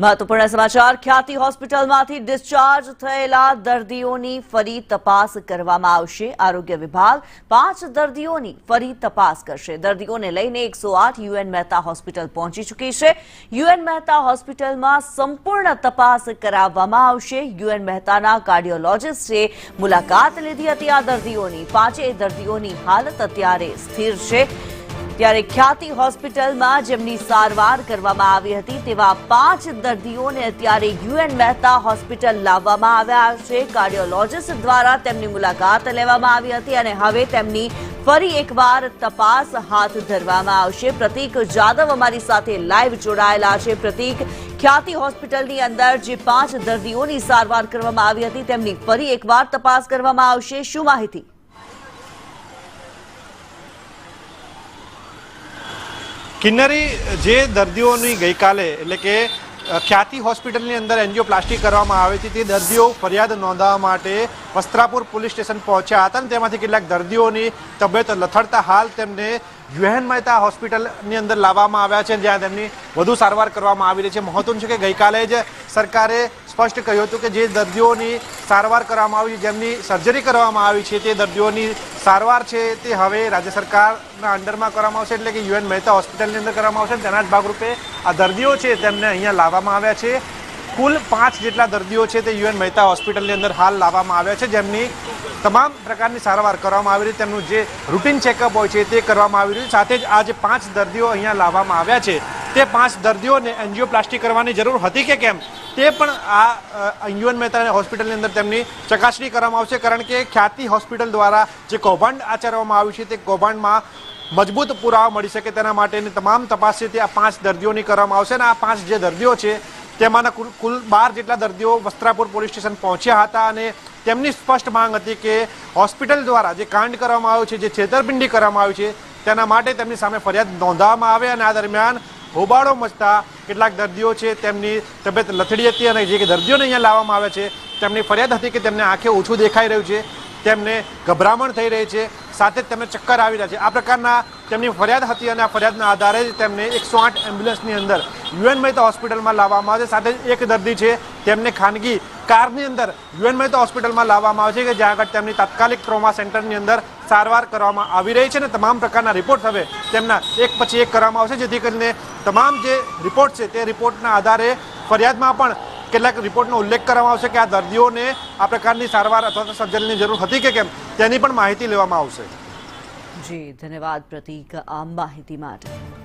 મહત્વપૂર્ણ સમાચાર ખ્યાતિ હોસ્પિટલમાંથી ડિસ્ચાર્જ થયેલા દર્દીઓની ફરી તપાસ કરવામાં આવશે। આરોગ્ય વિભાગ 5 દર્દીઓની ફરી તપાસ કરશે। દર્દીઓને લઈને 108 યુએન મહેતા હોસ્પિટલ પહોંચી ચૂકી છે। યુએન મહેતા હોસ્પિટલમાં સંપૂર્ણ તપાસ કરાવવામાં આવશે। યુએન મહેતાના કાર્ડિયોલોજિસ્ટે મુલાકાત લીધી હતી આ દર્દીઓની। 5 દર્દીઓની હાલત અત્યારે સ્થિર છે। ત્યારે ખ્યાતિ હોસ્પિટલમાં જેમની સારવાર કરવામાં આવી હતી તેવા 5 દર્દીઓને અત્યારે યુએન મહેતા હોસ્પિટલ લાવવામાં આવ્યા છે। કાર્ડિયોલોજિસ્ટ દ્વારા તેમની મુલાકાત લેવામાં આવી હતી અને હવે તેમની ફરી એકવાર તપાસ હાથ ધરવામાં આવશે। પ્રતીક જાદવ અમારી સાથે લાઈવ જોડાયેલા છે। પ્રતીક, ખ્યાતિ હોસ્પિટલની અંદર જે 5 દર્દીઓની સારવાર કરવામાં આવી હતી તેમની ફરી એકવાર તપાસ કરવામાં આવશે, શું માહિતી? કિન્નરી, જે દર્દીઓની ગઈકાલે એટલે કે ખ્યાતિ હોસ્પિટલની અંદર એન્જિયોપ્લાસ્ટી કરવામાં આવી હતી તે દર્દીઓ ફરિયાદ નોંધાવવા માટે વસ્ત્રાપુર પોલીસ સ્ટેશન પહોંચ્યા હતા અને તેમાંથી કેટલાક દર્દીઓની તબિયત લથડતા હાલ તેમને યુએન મહેતા હોસ્પિટલની અંદર લાવવામાં આવ્યા છે, જ્યાં તેમની વધુ સારવાર કરવામાં આવી રહી છે। મહત્વનું છે કે ગઈકાલે જ સરકારે સ્પષ્ટ કહ્યું હતું કે જે દર્દીઓની સારવાર કરવામાં આવી છે, જેમની સર્જરી કરવામાં આવી છે, તે દર્દીઓની સારવાર છે તે હવે રાજ્ય સરકારના અંડરમાં કરવામાં આવશે, એટલે કે યુએન મહેતા હોસ્પિટલની અંદર કરવામાં આવશે। તેના જ ભાગરૂપે આ દર્દીઓ છે તેમને અહીંયા લાવવામાં આવ્યા છે। કુલ 5 જેટલા દર્દીઓ છે તે યુએન મહેતા હોસ્પિટલની અંદર હાલ લાવવામાં આવ્યા છે, જેમની તમામ પ્રકારની સારવાર કરવામાં આવી રહી છે। તેમનું જે રૂટીન ચેકઅપ હોય છે તે કરવામાં આવી રહ્યું છે। સાથે જ આ જે 5 દર્દીઓ અહીંયા લાવવામાં આવ્યા છે તે 5 દર્દીઓને એન્જિયોપ્લાસ્ટી કરવાની જરૂર હતી કે કેમ તે પણ આ યુએન મહેતા હોસ્પિટલની અંદર તેમની ચકાસણી કરવામાં આવશે, કારણ કે ખ્યાતિ હોસ્પિટલ દ્વારા જે કૌભાંડ આચરવામાં આવ્યું છે તે કૌભાંડમાં મજબૂત પુરાવા મળી શકે તેના માટેની તમામ તપાસ છે તે આ 5 દર્દીઓની કરવામાં આવશે। અને આ 5 જે દર્દીઓ છે તેમાંના કુલ 12 જેટલા દર્દીઓ વસ્ત્રાપુર પોલીસ સ્ટેશન પહોંચ્યા હતા અને તેમની સ્પષ્ટ માંગ હતી કે હોસ્પિટલ દ્વારા જે કાંડ કરવામાં આવ્યું છે, જે છેતરપિંડી કરવામાં આવી છે તેના માટે તેમની સામે ફરિયાદ નોંધવામાં આવે। અને આ દરમિયાન હોબાળો મચતા કેટલાક દર્દીઓ છે તેમની તબિયત લથડી હતી અને જે દર્દીઓને અહીંયા લાવવામાં આવે છે તેમની ફરિયાદ હતી કે તેમને આંખે ઓછું દેખાઈ રહ્યું છે, તેમને ગભરામણ થઈ રહી છે, સાથે જ તેમને ચક્કર આવી રહ્યા છે। આ પ્રકારના તેમની ફરિયાદ હતી અને આ ફરિયાદના આધારે જ તેમને 108 એમ્બ્યુલન્સની અંદર યુએન મહેતા હોસ્પિટલમાં લાવવામાં આવે છે। સાથે જ એક દર્દી છે તેમને ખાનગી કારની અંદર યુએન મહેતા હોસ્પિટલમાં લાવવામાં આવે છે કે જ્યાં આગળ તેમની તાત્કાલિક ટ્રોમા સેન્ટરની અંદર સારવાર કરવામાં આવી રહી છે અને તમામ પ્રકારના રિપોર્ટ હવે તેમના એક પછી એક કરવામાં આવશે, જેથી કરીને તમામ જે રિપોર્ટ છે તે રિપોર્ટના આધારે ફરિયાદમાં પણ કેટલાક રિપોર્ટનો ઉલ્લેખ કરવામાં આવશે કે આ દર્દીઓને આ પ્રકારની સારવાર અથવા તો સર્જરીની જરૂર હતી કે કેમ તેની પણ માહિતી લેવામાં આવશે। જી ધન્યવાદ પ્રતીક આ માહિતી માટે।